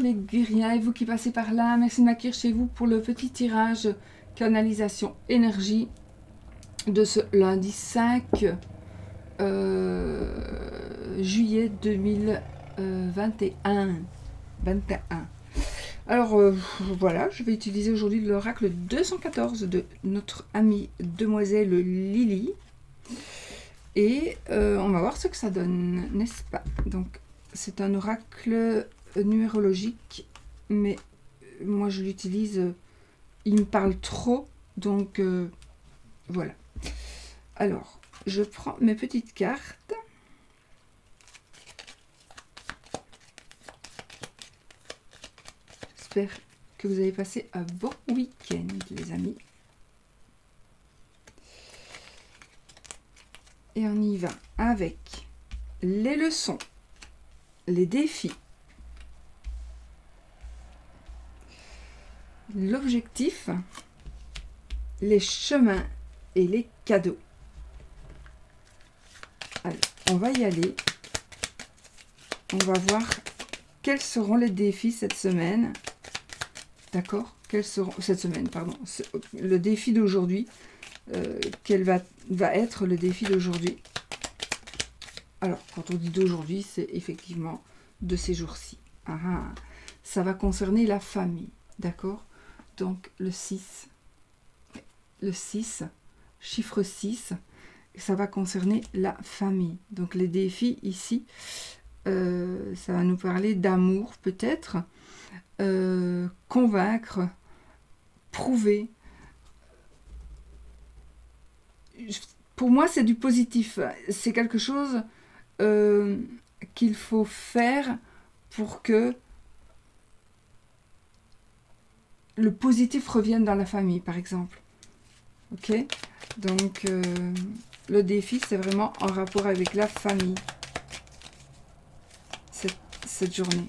les guériens et vous qui passez par là, merci de m'accueillir chez vous pour le petit tirage canalisation énergie de ce lundi 5 juillet 2021. Alors voilà, je vais utiliser aujourd'hui l'oracle 214 de notre amie demoiselle Lily. Et on va voir ce que ça donne, n'est-ce pas? Donc c'est un oracle numérologique, mais moi je l'utilise, il me parle trop, donc voilà. Alors, je prends mes petites cartes. J'espère que vous avez passé un bon week-end, les amis. Et on y va avec les leçons, les défis, l'objectif, les chemins et les cadeaux. Allez, on va y aller. On va voir quels seront les défis cette semaine. D'accord? Quels seront cette semaine, pardon. Le défi d'aujourd'hui. Quel va être le défi d'aujourd'hui? Alors, quand on dit d'aujourd'hui, c'est effectivement de ces jours-ci. Ça va concerner la famille. D'accord? Donc, le 6, chiffre 6, ça va concerner la famille. Donc, les défis ici, ça va nous parler d'amour, peut-être, convaincre, prouver. Pour moi, c'est du positif. C'est quelque chose qu'il faut faire pour que le positif revienne dans la famille, par exemple. Ok? Donc, le défi, c'est vraiment en rapport avec la famille. Cette journée.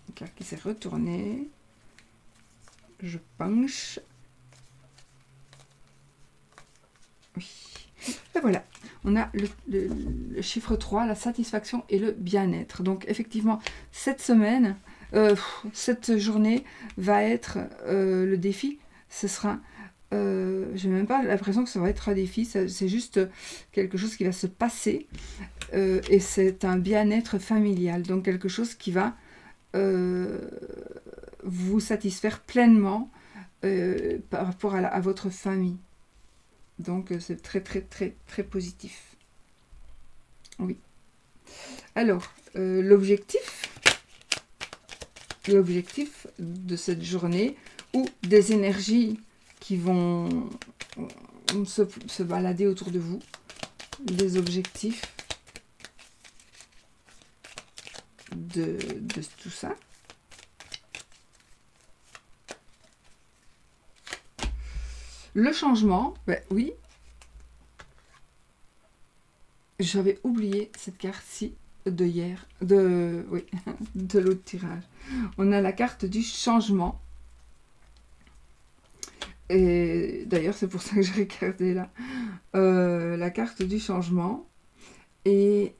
Une carte qui s'est retournée. Je penche. Oui. Et voilà. On a le chiffre 3, la satisfaction et le bien-être. Donc, effectivement, cette semaine, cette journée va être le défi. Ce sera... j'ai même pas l'impression que ça va être un défi. C'est juste quelque chose qui va se passer. Et c'est un bien-être familial. Donc, quelque chose qui va vous satisfaire pleinement par rapport à votre famille. Donc, c'est très, très, très, très positif. Oui. Alors, l'objectif de cette journée, ou des énergies qui vont se balader autour de vous, les objectifs de tout ça. Le changement, ben oui. J'avais oublié cette carte-ci de hier, de l'autre tirage. On a la carte du changement. Et d'ailleurs, c'est pour ça que j'ai regardé là. La carte du changement. Et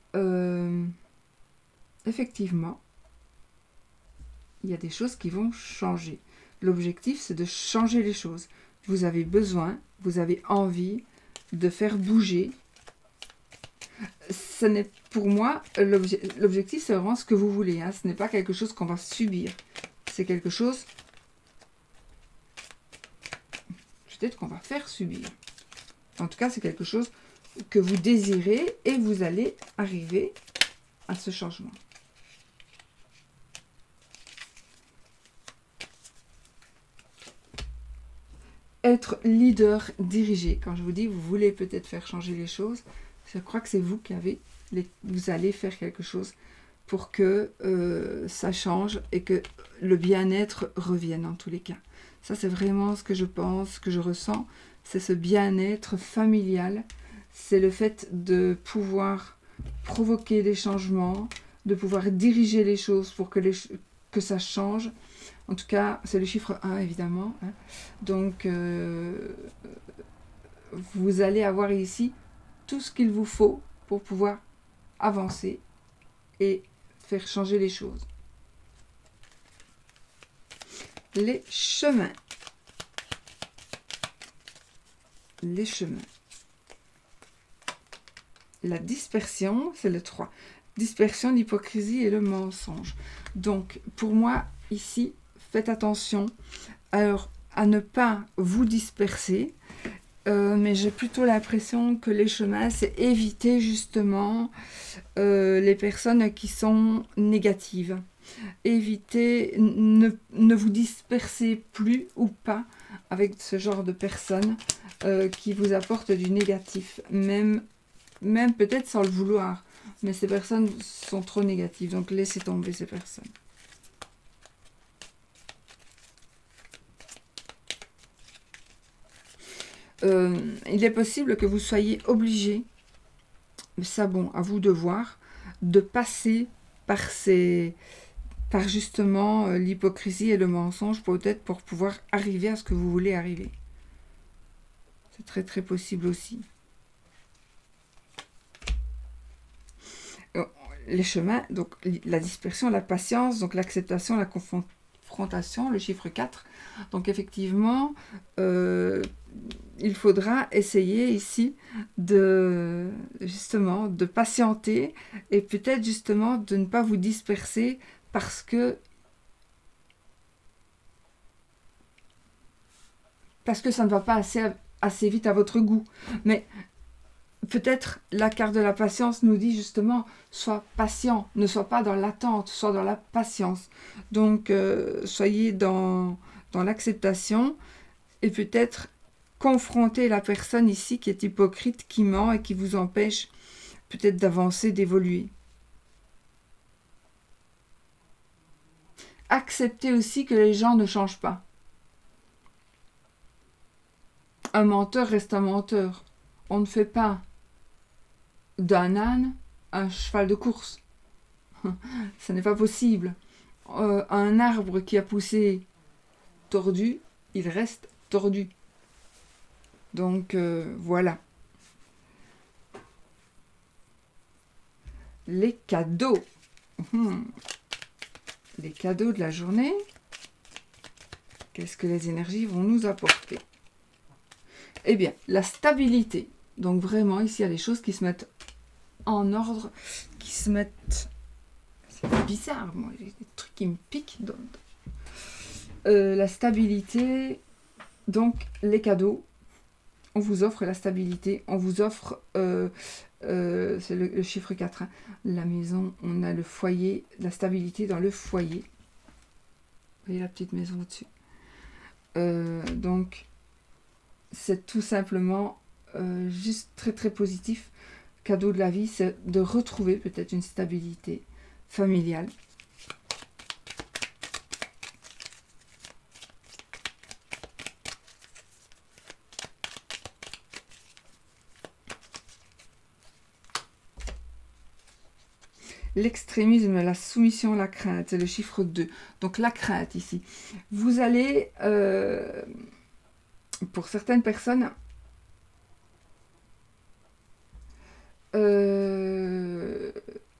effectivement, il y a des choses qui vont changer. L'objectif, c'est de changer les choses. Vous avez besoin, vous avez envie de faire bouger. Ce n'est pour moi, l'objectif, c'est vraiment ce que vous voulez. Ce n'est pas quelque chose qu'on va subir. C'est quelque chose, peut-être qu'on va faire subir. En tout cas, c'est quelque chose que vous désirez et vous allez arriver à ce changement. Être leader, dirigé. Quand je vous dis, vous voulez peut-être faire changer les choses, je crois que c'est vous qui vous allez faire quelque chose pour que ça change et que le bien-être revienne en tous les cas. Ça, c'est vraiment ce que je pense, ce que je ressens. C'est ce bien-être familial. C'est le fait de pouvoir provoquer des changements, de pouvoir diriger les choses pour que ça change. En tout cas, c'est le chiffre 1, évidemment. Donc, vous allez avoir ici tout ce qu'il vous faut pour pouvoir avancer et faire changer les choses. les chemins. Les chemins. La dispersion, c'est le 3. Dispersion, l'hypocrisie et le mensonge. Donc, pour moi, ici, faites attention alors, à ne pas vous disperser. Mais j'ai plutôt l'impression que les chemins, c'est éviter justement les personnes qui sont négatives. Évitez, ne vous dispersez plus ou pas avec ce genre de personnes qui vous apportent du négatif, même peut-être sans le vouloir. Mais ces personnes sont trop négatives, donc laissez tomber ces personnes. Il est possible que vous soyez obligé, mais ça bon, à vous de voir, de passer par justement l'hypocrisie et le mensonge, peut-être pour pouvoir arriver à ce que vous voulez arriver. C'est très très possible aussi. Les chemins, donc la dispersion, la patience, donc l'acceptation, la confrontation, le chiffre 4. Donc effectivement, il faudra essayer ici de patienter et peut-être justement de ne pas vous disperser parce que ça ne va pas assez vite à votre goût. Mais peut-être la carte de la patience nous dit justement, sois patient, ne sois pas dans l'attente, sois dans la patience. Donc, soyez dans l'acceptation et peut-être confronter la personne ici qui est hypocrite, qui ment et qui vous empêche peut-être d'avancer, d'évoluer. Acceptez aussi que les gens ne changent pas. Un menteur reste un menteur. On ne fait pas d'un âne un cheval de course. Ce n'est pas possible. Un arbre qui a poussé tordu, il reste tordu. Donc voilà. Les cadeaux. Les cadeaux de la journée. Qu'est-ce que les énergies vont nous apporter? Eh bien, la stabilité. Donc vraiment, ici, il y a des choses qui se mettent en ordre, qui se mettent... C'est bizarre, moi, j'ai des trucs qui me piquent. La stabilité, donc les cadeaux. On vous offre la stabilité, on vous offre, c'est le chiffre 4, hein. La maison, on a le foyer, la stabilité dans le foyer. Vous voyez la petite maison au-dessus. Donc, c'est tout simplement juste très très positif. Cadeau de la vie, c'est de retrouver peut-être une stabilité familiale. L'extrémisme, la soumission, la crainte, c'est le chiffre 2. Donc la crainte ici. Vous allez, pour certaines personnes,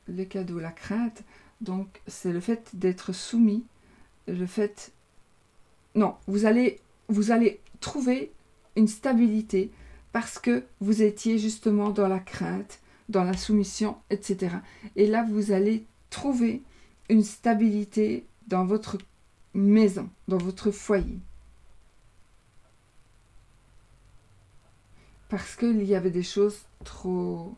les cadeaux, la crainte, donc c'est le fait d'être soumis, le fait... Non, vous allez trouver une stabilité parce que vous étiez justement dans la crainte, dans la soumission, etc. Et là, vous allez trouver une stabilité dans votre maison, dans votre foyer. Parce qu'il y avait des choses trop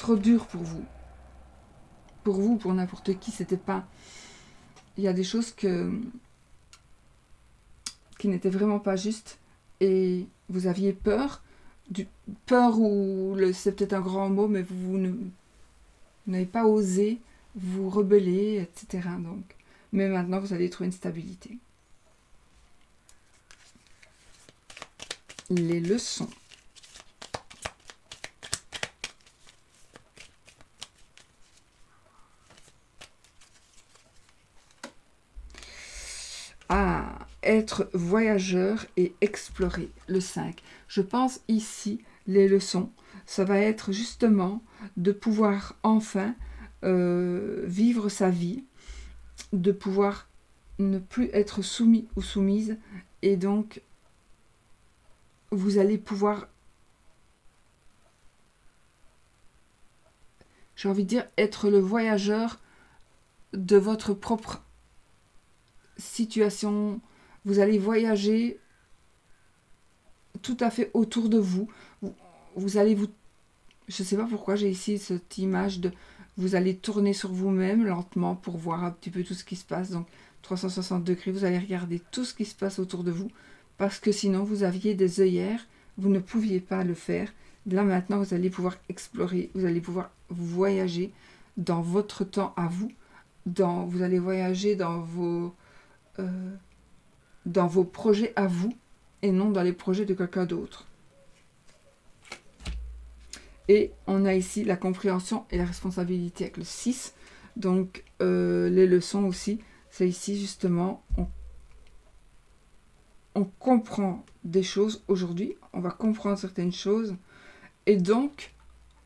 dures pour vous. Pour vous, pour n'importe qui, c'était pas... Il y a des choses qui n'étaient vraiment pas justes et vous aviez peur, c'est peut-être un grand mot, mais vous n'avez pas osé vous rebeller, etc. Donc, mais maintenant, vous allez trouver une stabilité. Les leçons. Être voyageur et explorer, le 5. Je pense ici, les leçons, ça va être justement de pouvoir enfin vivre sa vie, de pouvoir ne plus être soumis ou soumise, et donc vous allez pouvoir, j'ai envie de dire, être le voyageur de votre propre situation. Vous allez voyager tout à fait autour de vous. Vous allez vous... Je ne sais pas pourquoi j'ai ici cette image de... Vous allez tourner sur vous-même lentement pour voir un petit peu tout ce qui se passe. Donc 360 degrés, vous allez regarder tout ce qui se passe autour de vous. Parce que sinon, vous aviez des œillères. Vous ne pouviez pas le faire. Là, maintenant, vous allez pouvoir explorer. Vous allez pouvoir voyager dans votre temps à vous. Vous allez voyager dans vos projets à vous. Et non dans les projets de quelqu'un d'autre. Et on a ici la compréhension et la responsabilité avec le 6. Donc, les leçons aussi, c'est ici justement, on comprend des choses aujourd'hui, on va comprendre certaines choses. Et donc,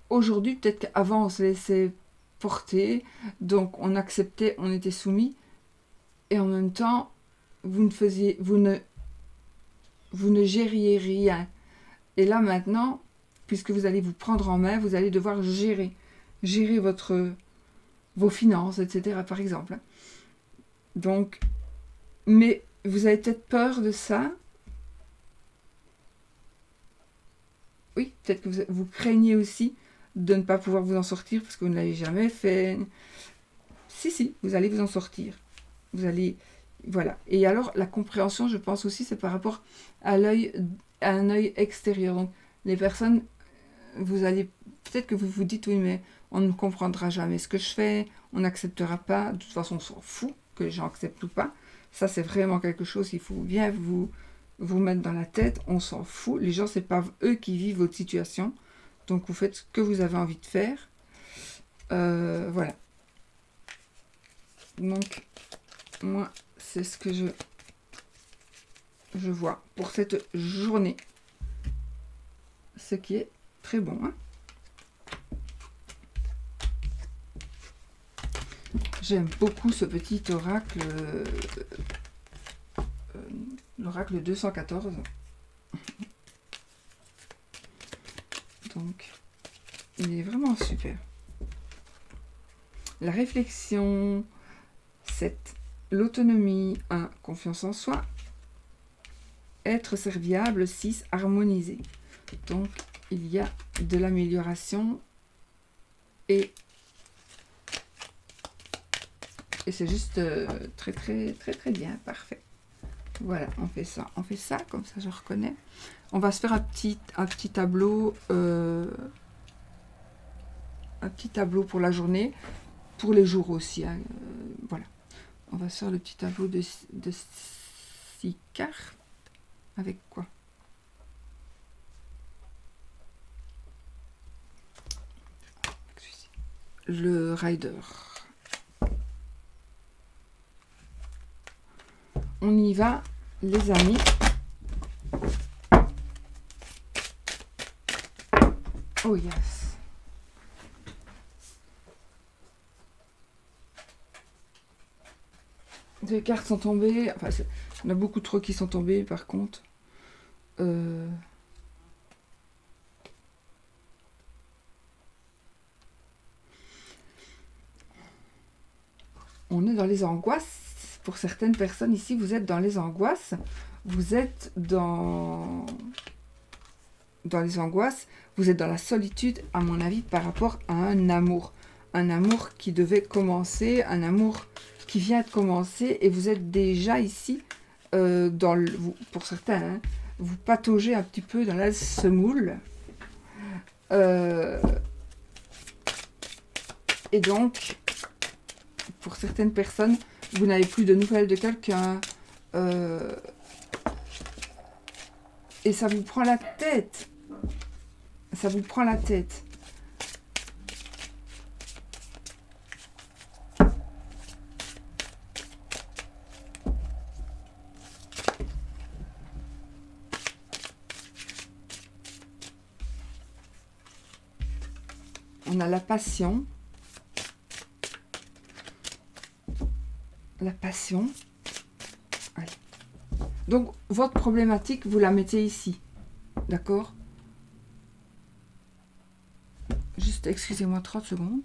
aujourd'hui, peut-être qu'avant, on se laissait porter, donc on acceptait, on était soumis. Et en même temps, vous ne gériez rien. Et là, maintenant, puisque vous allez vous prendre en main, vous allez devoir gérer vos finances, etc., par exemple. Donc, mais vous avez peut-être peur de ça. Oui, peut-être que vous craignez aussi de ne pas pouvoir vous en sortir parce que vous ne l'avez jamais fait. Si, vous allez vous en sortir. Vous allez... Voilà. Et alors, la compréhension, je pense aussi, c'est par rapport à un œil extérieur. Donc, les personnes, vous allez... Peut-être que vous vous dites, oui, mais on ne comprendra jamais ce que je fais, on n'acceptera pas. De toute façon, on s'en fout que les gens acceptent ou pas. Ça, c'est vraiment quelque chose qu'il faut bien vous mettre dans la tête. On s'en fout. Les gens, c'est pas eux qui vivent votre situation. Donc, vous faites ce que vous avez envie de faire. Voilà. Donc, moi, c'est ce que je vois pour cette journée. Ce qui est très bon. Hein. J'aime beaucoup ce petit oracle, l'oracle 214. Donc, il est vraiment super. La réflexion, 7. L'autonomie, 1. Confiance en soi. Être serviable, 6. Harmoniser. Donc, il y a de l'amélioration et c'est juste très, très, très, très bien. Parfait. Voilà, on fait ça, comme ça je reconnais. On va se faire un petit tableau, pour la journée, pour les jours aussi. Hein, voilà. On va se faire le petit tableau de 6 cartes. Avec quoi? Le rider. On y va, les amis. Oh yes. Les cartes sont tombées. Enfin, il y en a beaucoup trop qui sont tombées, par contre. On est dans les angoisses. Pour certaines personnes ici, vous êtes dans les angoisses. Vous êtes dans les angoisses. Vous êtes dans la solitude, à mon avis, par rapport à un amour. Un amour qui devait commencer, un amour qui vient de commencer. Et vous êtes déjà ici, pour certains, hein, vous pataugez un petit peu dans la semoule. Et donc, pour certaines personnes, vous n'avez plus de nouvelles de quelqu'un. Et ça vous prend la tête. Ça vous prend la tête. on a la passion. La passion. Allez. Donc, votre problématique, vous la mettez ici. D'accord? Juste, excusez-moi 30 secondes.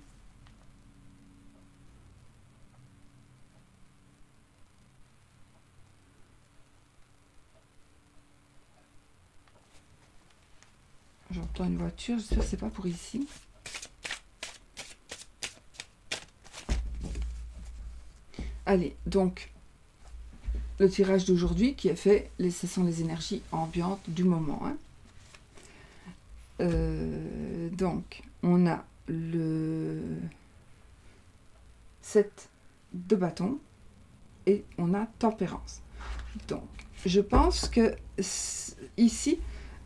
J'entends une voiture, j'espère que c'est pas pour ici. Allez, donc, le tirage d'aujourd'hui qui est fait, ce sont les énergies ambiantes du moment. Hein. Donc, on a le 7 de bâton et on a tempérance. Donc, je pense que ici,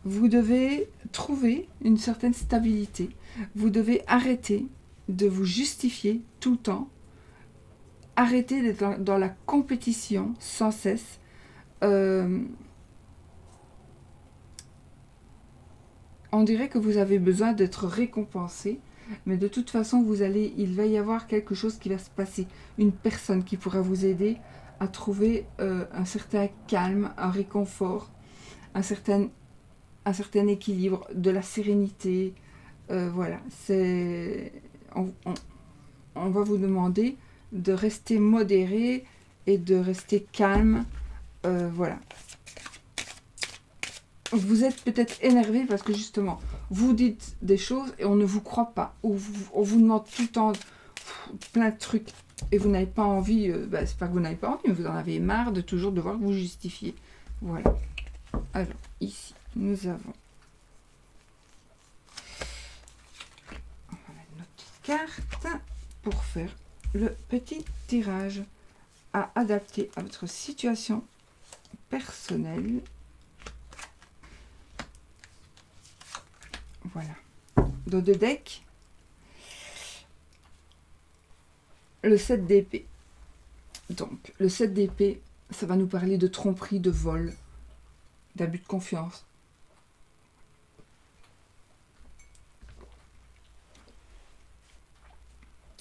vous devez trouver une certaine stabilité. Vous devez arrêter de vous justifier tout le temps. Arrêtez d'être dans la compétition sans cesse. On dirait que vous avez besoin d'être récompensé, mais de toute façon, il va y avoir quelque chose qui va se passer. Une personne qui pourra vous aider à trouver un certain calme, un réconfort, un certain équilibre, de la sérénité. Voilà, on va vous demander de rester modéré et de rester calme. Voilà. Vous êtes peut-être énervé parce que justement, vous dites des choses et on ne vous croit pas. Ou on vous demande tout le temps plein de trucs et vous n'avez pas envie. C'est pas que vous n'avez pas envie, mais vous en avez marre de toujours devoir vous justifier. Voilà. Alors, ici, nous avons... On va mettre notre petite carte pour faire le petit tirage à adapter à votre situation personnelle. Voilà. Dans deux decks, le 7 d'épée. Donc, le 7 d'épée, ça va nous parler de tromperie, de vol, d'abus de confiance.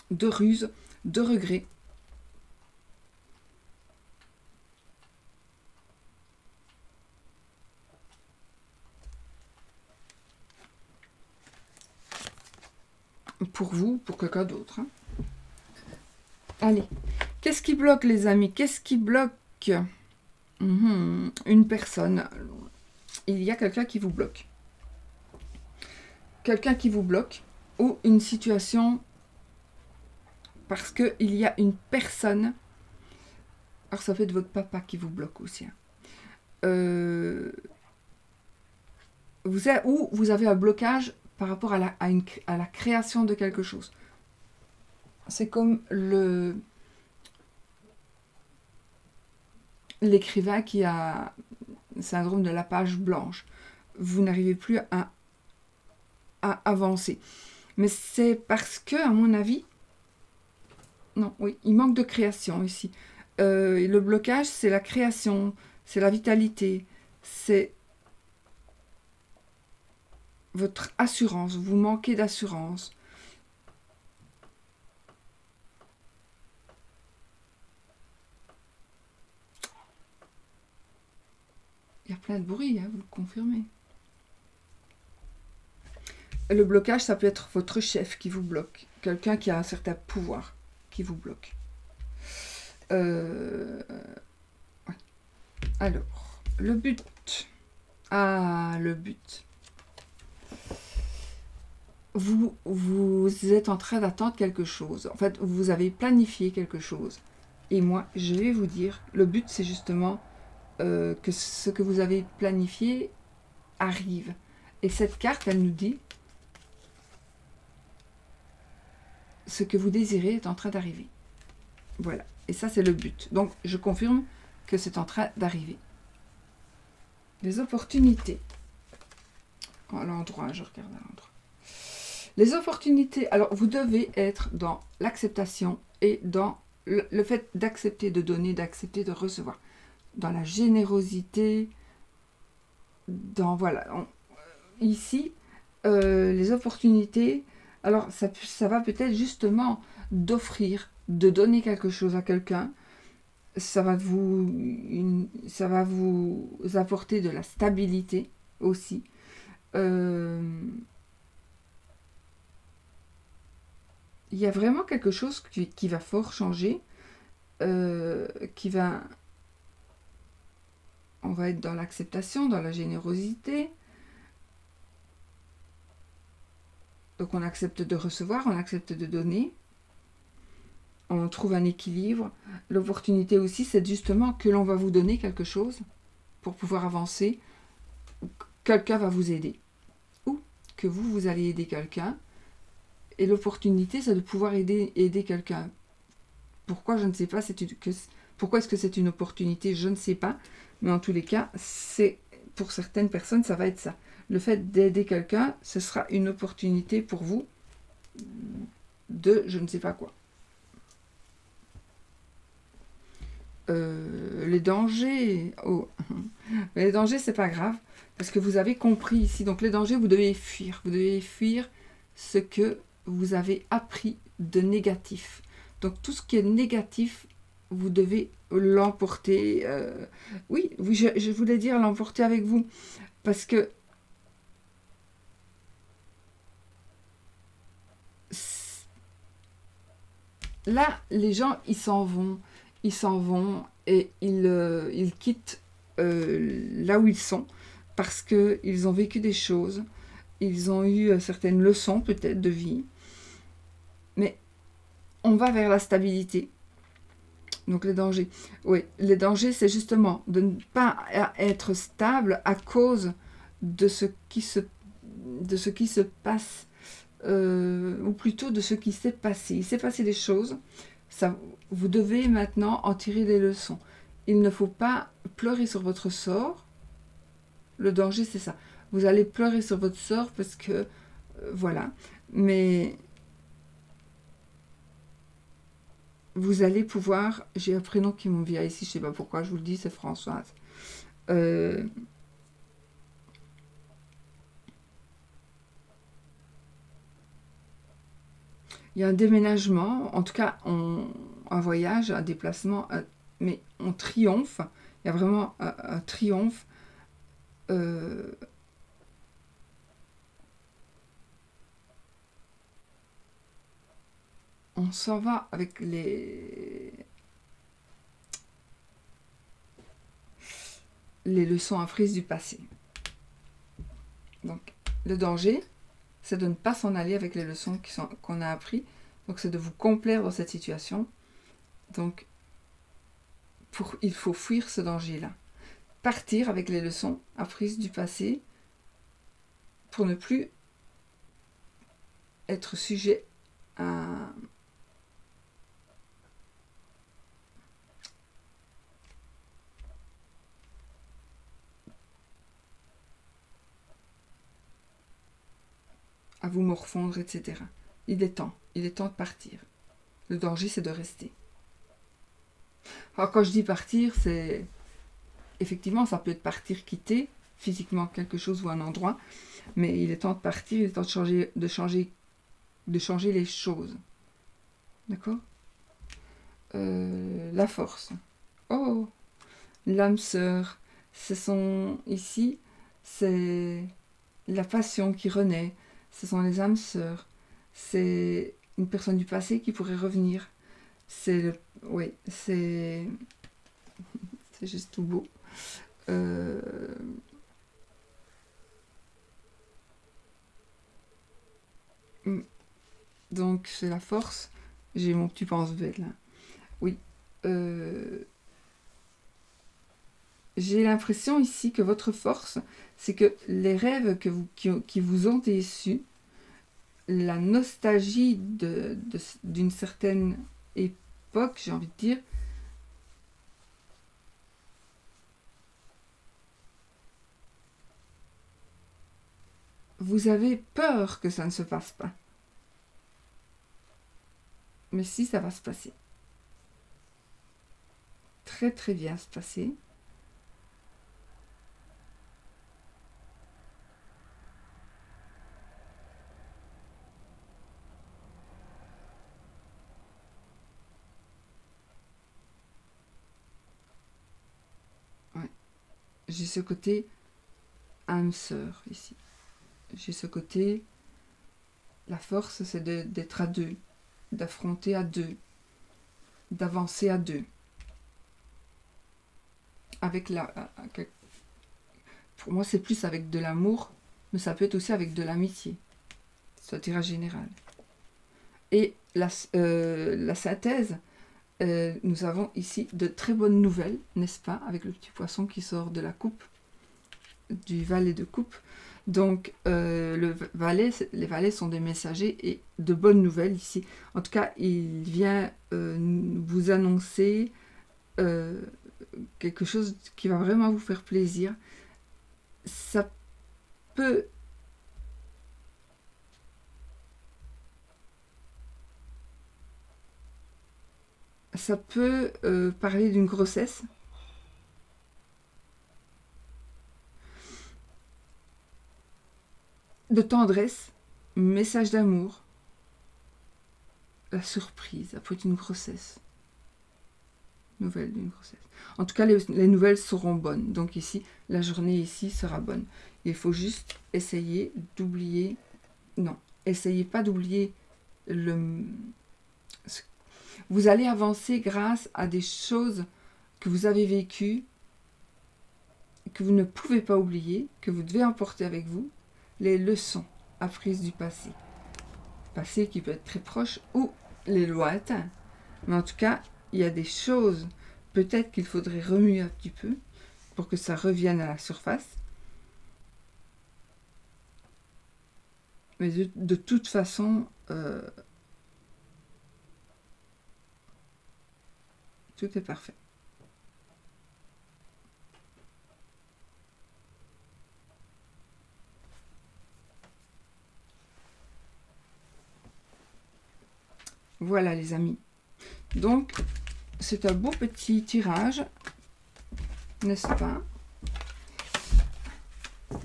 De ruse, de regret. Pour vous, pour quelqu'un d'autre. Hein. Allez, qu'est-ce qui bloque les amis? Qu'est-ce qui bloque une personne? Il y a quelqu'un qui vous bloque. Quelqu'un qui vous bloque ou une situation parce qu'il y a une personne. Alors ça peut être votre papa qui vous bloque aussi. Hein. Vous avez un blocage par rapport à la création de quelque chose. C'est comme l'écrivain qui a le syndrome de la page blanche. Vous n'arrivez plus à avancer. Mais c'est parce que, à mon avis, il manque de création ici. Le blocage, c'est la création, c'est la vitalité, c'est votre assurance. Vous manquez d'assurance. Il y a plein de bruit, hein, vous le confirmez. Le blocage, ça peut être votre chef qui vous bloque. Quelqu'un qui a un certain pouvoir qui vous bloque. Ouais. Alors, le but. Ah, le but. Vous êtes en train d'attendre quelque chose. En fait, vous avez planifié quelque chose. Et moi, je vais vous dire, le but, c'est justement que ce que vous avez planifié arrive. Et cette carte, elle nous dit ce que vous désirez est en train d'arriver. Voilà. Et ça, c'est le but. Donc, je confirme que c'est en train d'arriver. Les opportunités. À l'endroit, je regarde à l'endroit. Les opportunités. Alors, vous devez être dans l'acceptation et dans le fait d'accepter de donner, d'accepter de recevoir. Dans la générosité. Dans, voilà. Ici, les opportunités, Alors, ça va peut-être justement d'offrir, de donner quelque chose à quelqu'un. Ça va vous apporter de la stabilité aussi. Euh, Il y a vraiment quelque chose qui va fort changer, qui va, on va être dans l'acceptation, dans la générosité. Donc on accepte de recevoir, on accepte de donner, on trouve un équilibre. L'opportunité aussi, c'est justement que l'on va vous donner quelque chose pour pouvoir avancer. Quelqu'un va vous aider. Ou que vous allez aider quelqu'un. Et l'opportunité, c'est de pouvoir aider quelqu'un. Pourquoi, je ne sais pas. Pourquoi est-ce que c'est une opportunité, je ne sais pas. Mais en tous les cas, pour certaines personnes, ça va être ça. Le fait d'aider quelqu'un, ce sera une opportunité pour vous de je ne sais pas quoi. Les dangers, les dangers, c'est pas grave, parce que vous avez compris ici. Donc les dangers, vous devez fuir. Vous devez fuir ce que vous avez appris de négatif. Donc tout ce qui est négatif, vous devez l'emporter. Oui, je voulais dire l'emporter avec vous, parce que là, les gens, ils s'en vont et ils quittent là où ils sont parce qu'ils ont vécu des choses, ils ont eu certaines leçons peut-être de vie, mais on va vers la stabilité. Donc les dangers. Oui, les dangers, c'est justement de ne pas être stable à cause de ce qui se passe, ou plutôt de ce qui s'est passé. Il s'est passé des choses, ça, vous devez maintenant en tirer des leçons. Il ne faut pas pleurer sur votre sort. Le danger, c'est ça. Vous allez pleurer sur votre sort parce que, voilà. Mais vous allez pouvoir... J'ai un prénom qui me vient ici, je ne sais pas pourquoi je vous le dis, c'est Françoise. Il y a un déménagement, en tout cas un voyage, un déplacement, mais on triomphe. Il y a vraiment un triomphe. On s'en va avec les leçons apprises du passé. Donc, le danger, c'est de ne pas s'en aller avec les leçons qu'on a apprises. Donc, c'est de vous complaire dans cette situation. Donc, il faut fuir ce danger-là. Partir avec les leçons apprises du passé pour ne plus être sujet à vous morfondre, etc. Il est temps de partir. Le danger, c'est de rester. Alors, quand je dis partir, c'est... Effectivement, ça peut être partir, quitter physiquement quelque chose ou un endroit, mais il est temps de partir, il est temps de changer les choses. D'accord ? La force. Oh, l'âme sœur. Ce sont ici, c'est la passion qui renaît. Ce sont les âmes sœurs. C'est une personne du passé qui pourrait revenir. Oui, c'est juste tout beau. Donc c'est la force. J'ai mon petit pense-bête là. Oui. J'ai l'impression ici que votre force, c'est que les rêves qui vous ont déçus, la nostalgie d'une certaine époque, j'ai envie de dire, vous avez peur que ça ne se passe pas. Mais si, ça va se passer. Très très bien se passer. j'ai ce côté âme sœur ici. J'ai ce côté, la force c'est d'être à deux, d'affronter à deux, d'avancer à deux. Avec pour moi c'est plus avec de l'amour, mais ça peut être aussi avec de l'amitié. C'est un tirage général. Et la synthèse, nous avons ici de très bonnes nouvelles, n'est-ce pas, avec le petit poisson qui sort de la coupe, du valet de coupe. Donc, les valets sont des messagers et de bonnes nouvelles ici. En tout cas, il vient vous annoncer quelque chose qui va vraiment vous faire plaisir. Ça peut parler d'une grossesse. De tendresse, message d'amour, la surprise, ça peut être une grossesse. Nouvelle d'une grossesse. En tout cas, les nouvelles seront bonnes. Donc ici, la journée ici sera bonne. Il faut juste essayer d'oublier... Non, essayez pas d'oublier vous allez avancer grâce à des choses que vous avez vécues, que vous ne pouvez pas oublier, que vous devez emporter avec vous, les leçons apprises du passé. Passé qui peut être très proche ou les lointains. Mais en tout cas, il y a des choses, peut-être qu'il faudrait remuer un petit peu pour que ça revienne à la surface. Mais de toute façon, tout est parfait. Voilà les amis. Donc, c'est un beau petit tirage, n'est-ce pas?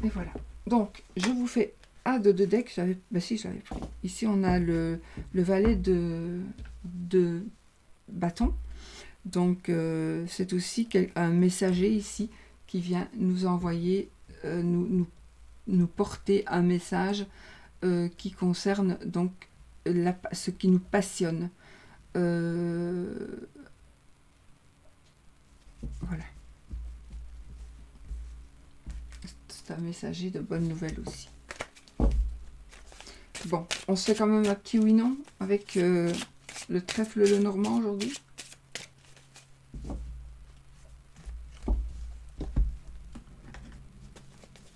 Et voilà. Donc, je vous fais de deck. Si, j'avais pris. Ici, on a le valet de bâton. Donc, c'est aussi un messager ici qui vient nous envoyer, nous porter un message qui concerne donc ce qui nous passionne. Voilà. C'est un messager de bonnes nouvelles aussi. Bon, on se fait quand même un petit oui-non avec le trèfle le normand aujourd'hui.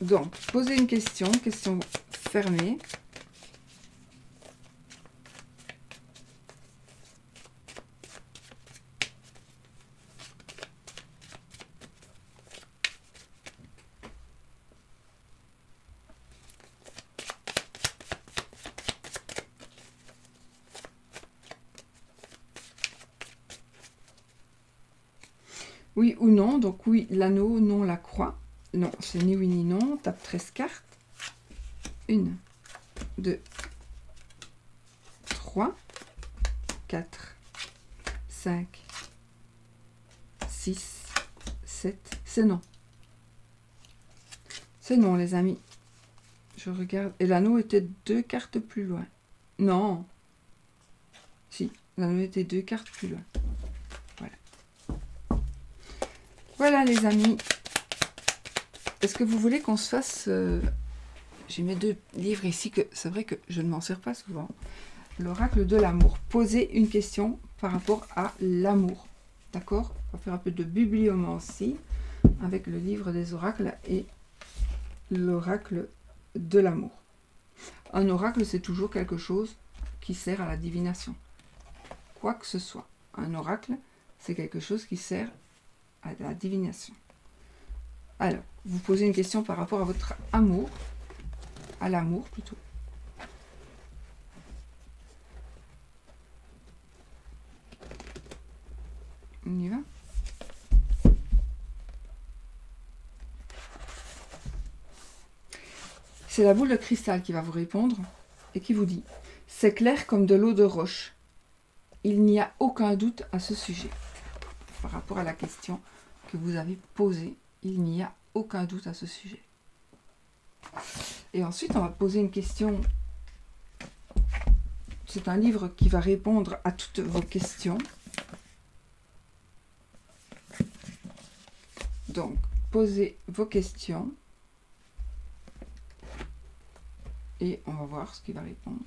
Donc, posez une question fermée. Oui ou non, donc oui, l'anneau, non, la croix. Non, c'est ni oui ni non. Tape 13 cartes. 1, 2, 3, 4, 5, 6, 7. C'est non. C'est non, les amis. Je regarde. Et l'anneau était 2 cartes plus loin. Non. Si, l'anneau était 2 cartes plus loin. Voilà. Voilà, les amis. Est-ce que vous voulez qu'on se fasse... J'ai mes 2 livres ici, que c'est vrai que je ne m'en sers pas souvent. L'oracle de l'amour. Posez une question par rapport à l'amour. D'accord? On va faire un peu de bibliomancie avec le livre des oracles et l'oracle de l'amour. Un oracle, c'est toujours quelque chose qui sert à la divination. Quoi que ce soit. Un oracle, c'est quelque chose qui sert à la divination. Alors, vous posez une question par rapport à votre amour, à l'amour plutôt. On y va? C'est la boule de cristal qui va vous répondre et qui vous dit « C'est clair comme de l'eau de roche. Il n'y a aucun doute à ce sujet. » Par rapport à la question que vous avez posée, il n'y a aucun doute à ce sujet. Et ensuite, on va poser une question. C'est un livre qui va répondre à toutes vos questions. Donc, posez vos questions. Et on va voir ce qu'il va répondre.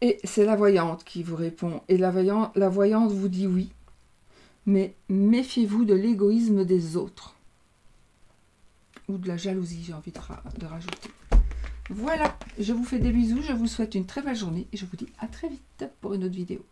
Et c'est la voyante qui vous répond. Et la voyante vous dit oui. Mais méfiez-vous de l'égoïsme des autres. Ou de la jalousie, j'ai envie de rajouter. Voilà, je vous fais des bisous, je vous souhaite une très belle journée et je vous dis à très vite pour une autre vidéo.